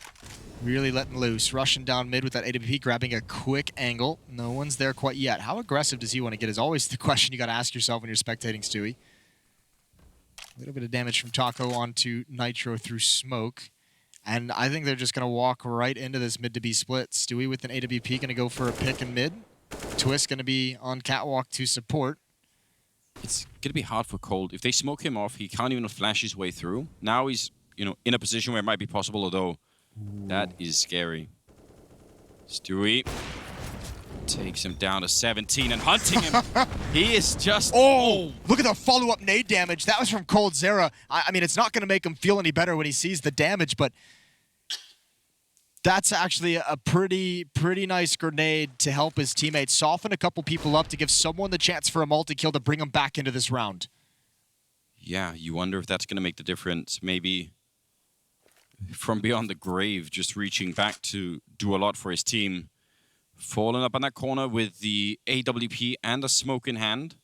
really letting loose, rushing down mid with that AWP, grabbing a quick angle. No one's there quite yet. How aggressive does he want to get is always the question you got to ask yourself when you're spectating Stewie. A little bit of damage from Taco onto Nitro through smoke. And I think they're just going to walk right into this mid to B split. Stewie with an AWP going to go for a pick in mid. Twist going to be on catwalk to support. It's going to be hard for Cold. If they smoke him off, he can't even flash his way through. Now he's, in a position where it might be possible, although that is scary. Stewie takes him down to 17 and hunting him. He is just... Oh! Look at the follow-up nade damage. That was from Cold Zera. I mean, it's not going to make him feel any better when he sees the damage, but that's actually a pretty nice grenade to help his teammates soften a couple people up to give someone the chance for a multi-kill to bring him back into this round. Yeah, you wonder if that's going to make the difference. Maybe from beyond the grave, just reaching back to do a lot for his team. Falling up on that corner with the AWP and a smoke in hand.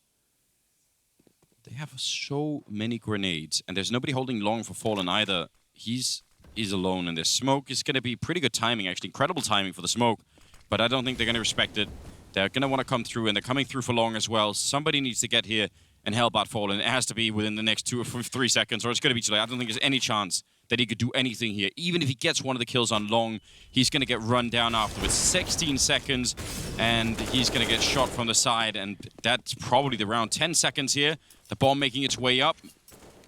They have so many grenades, and there's nobody holding long for Fallen either. He's alone, and the smoke is going to be pretty good timing, actually. Incredible timing for the smoke, but I don't think they're going to respect it. They're going to want to come through, and they're coming through for long as well. Somebody needs to get here and help out Fallen. It has to be within the next 2 or 3 seconds, or it's going to be too late. I don't think there's any chance that he could do anything here. Even if he gets one of the kills on long, he's going to get run down afterwards. 16 seconds, and he's going to get shot from the side, and that's probably the round. 10 seconds here. The bomb making its way up.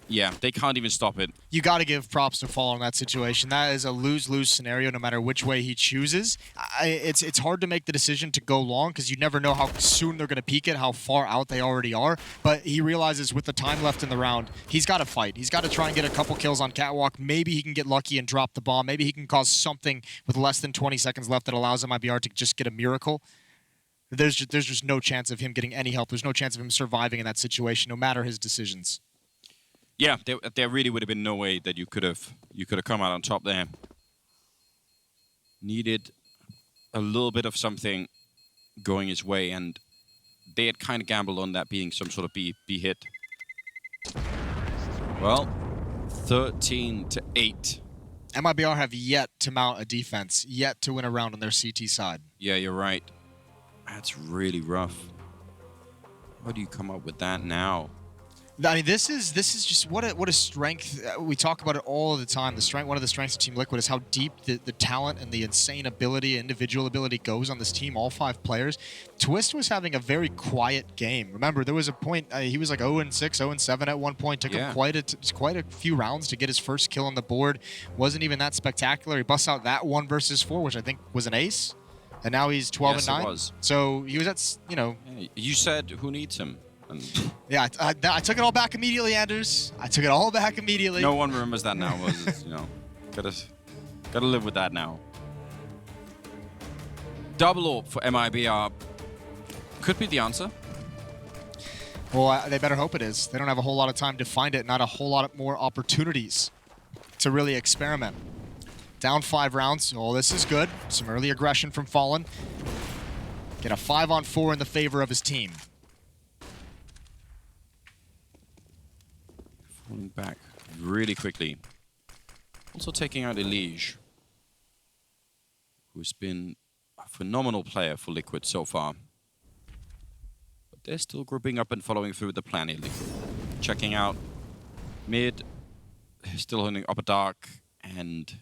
Yeah, they can't even stop it. You got to give props to Fall in that situation. That is a lose-lose scenario no matter which way he chooses. It's hard to make the decision to go long because you never know how soon they're going to peek it, how far out they already are. But he realizes with the time left in the round, he's got to fight. He's got to try and get a couple kills on catwalk. Maybe he can get lucky and drop the bomb. Maybe he can cause something with less than 20 seconds left that allows MIBR to just get a miracle. There's just no chance of him getting any help. There's no chance of him surviving in that situation, no matter his decisions. Yeah, there really would have been no way that you could have come out on top there. Needed a little bit of something going his way, and they had kind of gambled on that being some sort of B hit. Well, 13-8. MIBR have yet to mount a defense, yet to win a round on their CT side. Yeah, you're right. That's really rough. How do you come up with that now? I mean, this is just what a strength. We talk about it all the time. One of the strengths of Team Liquid is how deep the talent and the insane ability, individual ability goes on this team. All 5 players. Twist was having a very quiet game. Remember, there was a point he was like 0-6, 0-7 at one point. Took him quite a few rounds to get his first kill on the board. Wasn't even that spectacular. He busts out that 1 versus 4, which I think was an ace, and now he's 12-9. Yes, it was. So he was at You said who needs him? And yeah, I took it all back immediately, Anders. I took it all back immediately. no one remembers that now. Was gotta live with that now. Double AWP for MIBR could be the answer. Well, they better hope it is. They don't have a whole lot of time to find it. Not a whole lot more opportunities to really experiment. Down 5 rounds. Oh, this is good. Some early aggression from Fallen. Get a 5-on-4 in the favor of his team. Falling back really quickly. Also taking out Elige, who's been a phenomenal player for Liquid so far. But they're still grouping up and following through with the plan here, Liquid. Checking out mid, still holding upper dark, and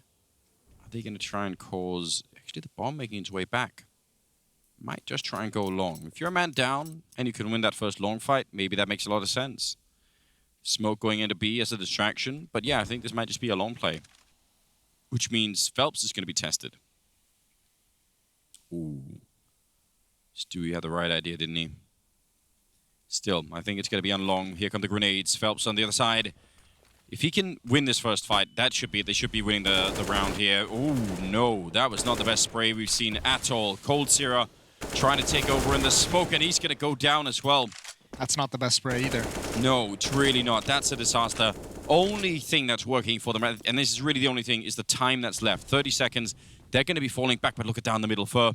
are they going to try and cause... Actually, the bomb making its way back. Might just try and go long. If you're a man down and you can win that first long fight, maybe that makes a lot of sense. Smoke going into B as a distraction. But yeah, I think this might just be a long play. Which means Phelps is going to be tested. Ooh. Stewie had the right idea, didn't he? Still, I think it's going to be on long. Here come the grenades. Phelps on the other side. If he can win this first fight, that should be it. They should be winning the round here. Ooh, no. That was not the best spray we've seen at all. Cold Sierra trying to take over in the smoke, and he's going to go down as well. That's not the best spray either. No, it's really not. That's a disaster. Only thing that's working for them, and this is really the only thing, is the time that's left. 30 seconds. They're going to be falling back, but look at down the middle. Fur,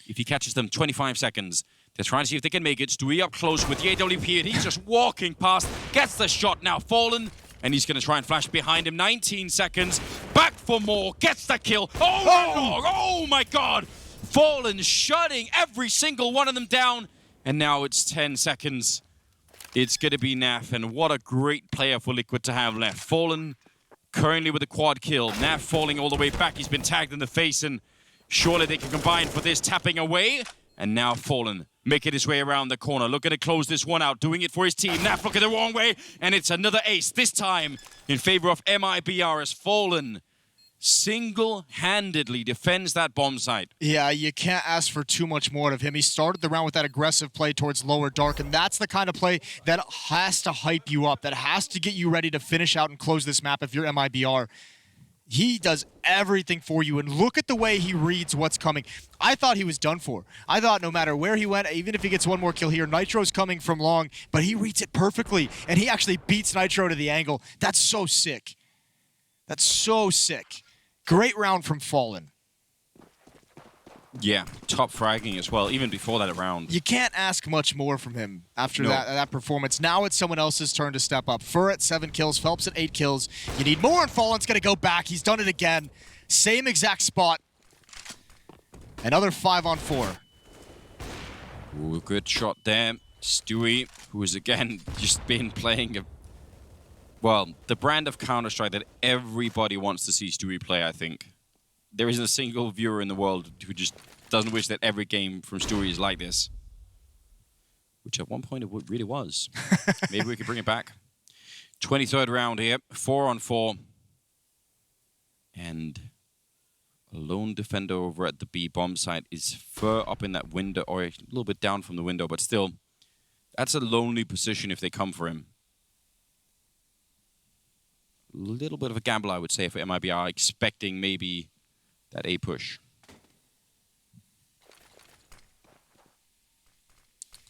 if he catches them, 25 seconds. They're trying to see if they can make it. Stewie up close with the AWP, and he's just walking past. Gets the shot now. Fallen, and he's going to try and flash behind him. 19 seconds. Back for more. Gets the kill. Oh my God. Fallen shutting every single one of them down. And now it's 10 seconds. It's going to be Naf, and what a great player for Liquid to have left. Fallen currently with a quad kill. Naf falling all the way back. He's been tagged in the face, and surely they can combine for this. Tapping away, and now Fallen making his way around the corner. Looking to close this one out, doing it for his team. Naf looking the wrong way, and it's another ace. This time in favor of MIBR as Fallen single-handedly defends that bomb site. Yeah, you can't ask for too much more of him. He started the round with that aggressive play towards lower dark, and that's the kind of play that has to hype you up, that has to get you ready to finish out and close this map if you're MIBR. He does everything for you, and look at the way he reads what's coming. I thought he was done for. I thought no matter where he went, even if he gets one more kill here, Nitro's coming from long, but he reads it perfectly, and he actually beats Nitro to the angle. That's so sick. That's so sick. Great round from Fallen. Yeah, top fragging as well, even before that round. You can't ask much more from him after that performance. Now it's someone else's turn to step up. Fur at 7 kills, Phelps at 8 kills. You need more, and Fallen's going to go back. He's done it again. Same exact spot. Another 5-on-4. Ooh, good shot there. Stewie, who has again just been playing the brand of Counter-Strike that everybody wants to see Stewie play, I think. There isn't a single viewer in the world who just doesn't wish that every game from Stewie is like this. Which at one point it really was. Maybe we could bring it back. 23rd round here, 4-on-4. And a lone defender over at the B bomb site is Fur up in that window, or a little bit down from the window, but still, that's a lonely position if they come for him. A little bit of a gamble, I would say, for MIBR, expecting maybe that A push.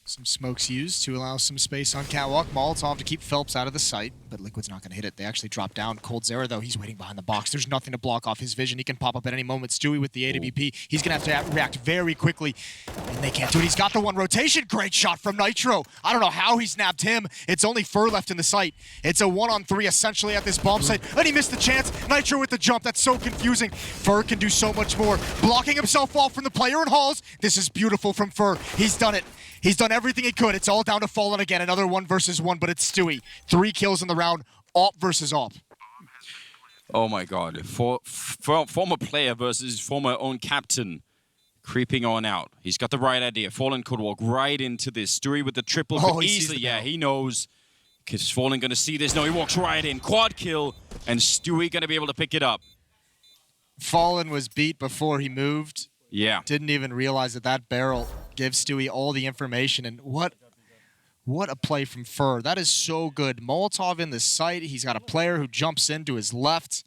Some smokes used to allow some space on Catwalk. Molotov to keep Phelps out of the sight, but Liquid's not going to hit it. They actually drop down. Cold Zera, though, he's waiting behind the box. There's nothing to block off his vision. He can pop up at any moment. Stewie with the AWP. He's going to have to react very quickly, and they can't do it. He's got the one rotation. Great shot from Nitro. I don't know how he snapped him. It's only Fur left in the sight. It's a 1-on-3 essentially at this bomb site, and he missed the chance. Nitro with the jump. That's so confusing. Fur can do so much more. Blocking himself off from the player in halls. This is beautiful from Fur. He's done it. He's done everything he could. It's all down to Fallen again. Another 1 versus 1, but it's Stewie. 3 kills in the round. Op versus Op. Oh my God. Former player versus former own captain. Creeping on out. He's got the right idea. Fallen could walk right into this. Stewie with the triple could easily. Yeah, he knows. Because Fallen going to see this. No, he walks right in. Quad kill. And Stewie going to be able to pick it up. Fallen was beat before he moved. Yeah. Didn't even realize that that barrel gives Stewie all the information. And what a play from Fur. That is so good. Molotov in the site. He's got a player who jumps into his left.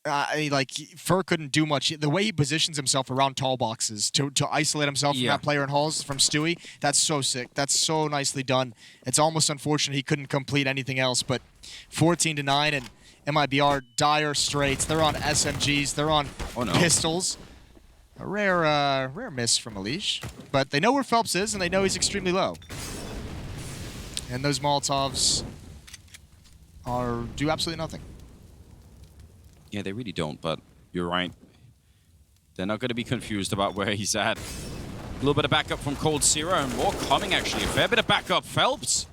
Fur couldn't do much. The way he positions himself around tall boxes to isolate himself from that player in halls, from Stewie, that's so sick. That's so nicely done. It's almost unfortunate he couldn't complete anything else, but 14-9 and MIBR dire straights. They're on SMGs. They're on pistols. A rare miss from Elish, but they know where Phelps is and they know he's extremely low. And those Molotovs do absolutely nothing. Yeah, they really don't, but you're right. They're not going to be confused about where he's at. A little bit of backup from Cold Zero, and more coming, actually. A fair bit of backup. Phelps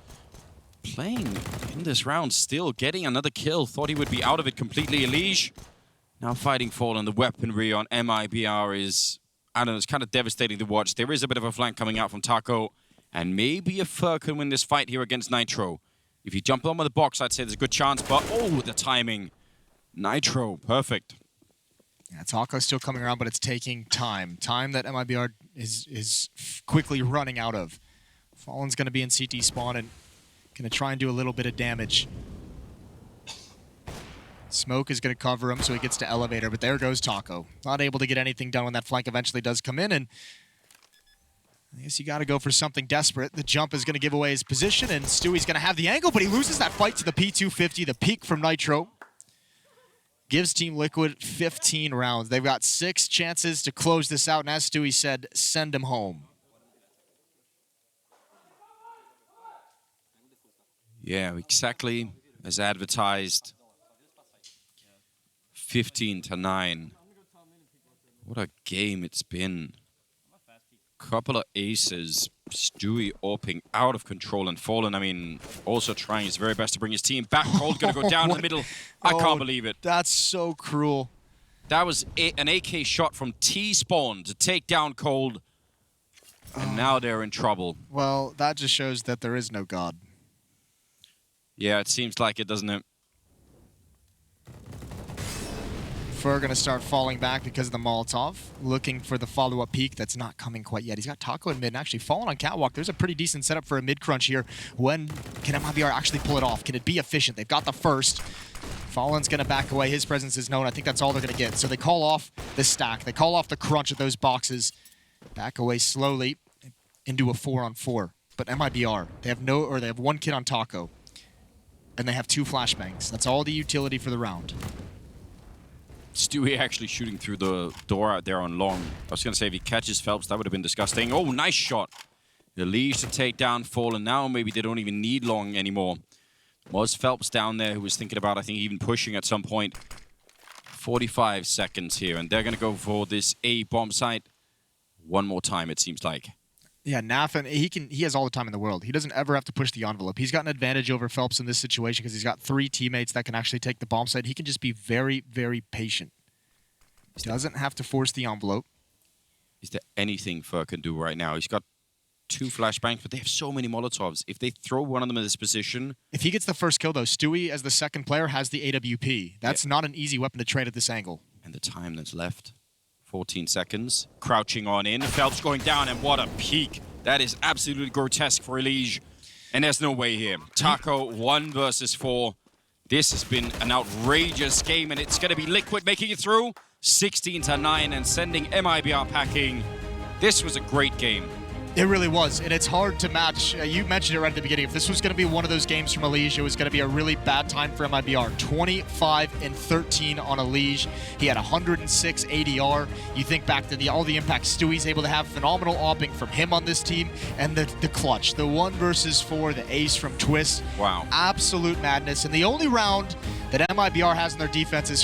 playing in this round still, getting another kill. Thought he would be out of it completely. Elish now fighting Fallen. The weaponry on MIBR is, I don't know, it's kind of devastating to watch. There is a bit of a flank coming out from Taco, and maybe a Fur can win this fight here against Nitro. If you jump on with the box, I'd say there's a good chance, but oh, the timing. Nitro, perfect. Yeah, Taco's still coming around, but it's taking time. Time that MIBR is quickly running out of. Fallen's going to be in CT spawn and going to try and do a little bit of damage. Smoke is going to cover him, so he gets to elevator, but there goes Taco. Not able to get anything done when that flank eventually does come in, and I guess you got to go for something desperate. The jump is going to give away his position, and Stewie's going to have the angle, but he loses that fight to the P250, the peak from Nitro. Gives Team Liquid 15 rounds. They've got 6 chances to close this out, and as Stewie said, send him home. Yeah, exactly as advertised. 15-9. What a game it's been. Couple of aces. Stewie AWPing out of control, and Fallen, I mean, also trying his very best to bring his team back. Cold gonna go down in the middle. I can't believe it. That's so cruel. That was an AK shot from T-Spawn to take down Cold, and now they're in trouble. Well, that just shows that there is no God. Yeah, it seems like it, doesn't it? Fur going to start falling back because of the Molotov, looking for the follow-up peak that's not coming quite yet. He's got Taco in mid, and actually Fallen on Catwalk. There's a pretty decent setup for a mid-crunch here. When can MIBR actually pull it off? Can it be efficient? They've got the first. Fallen's going to back away. His presence is known. I think that's all they're going to get. So they call off the stack. They call off the crunch of those boxes. Back away slowly into a 4-on-4. But MIBR, they have 1 kid on Taco, and they have 2 flashbangs. That's all the utility for the round. Stewie actually shooting through the door out there on long. I was going to say, if he catches Phelps, that would have been disgusting. Oh, nice shot. The leash to take down Fallen. Now maybe they don't even need long anymore. Was Phelps down there who was thinking about, I think, even pushing at some point. 45 seconds here, and they're going to go for this A bomb site one more time, it seems like. Yeah, Nathan, he has all the time in the world. He doesn't ever have to push the envelope. He's got an advantage over Phelps in this situation because he's got 3 teammates that can actually take the bomb site. He can just be very, very patient. He doesn't have to force the envelope. Is there anything Fur can do right now? He's got 2 flashbangs, but they have so many Molotovs. If they throw one of them in this position... If he gets the first kill, though, Stewie, as the second player, has the AWP. That's not an easy weapon to trade at this angle. And the time that's left... 14 seconds. Crouching on in. Phelps going down, and what a peak. That is absolutely grotesque for Elige. And there's no way here. Taco 1 versus 4. This has been an outrageous game, and it's going to be Liquid making it through. 16-9 and sending MIBR packing. This was a great game. It really was, and it's hard to match. You mentioned it right at the beginning. If this was going to be one of those games from Elige, it was going to be a really bad time for MIBR. 25-13 on Elige. He had 106 ADR. You think back to all the impact Stewie's able to have. Phenomenal opping from him on this team, and the clutch. The 1 versus 4, the ace from Twist. Wow. Absolute madness. And the only round that MIBR has in their defense is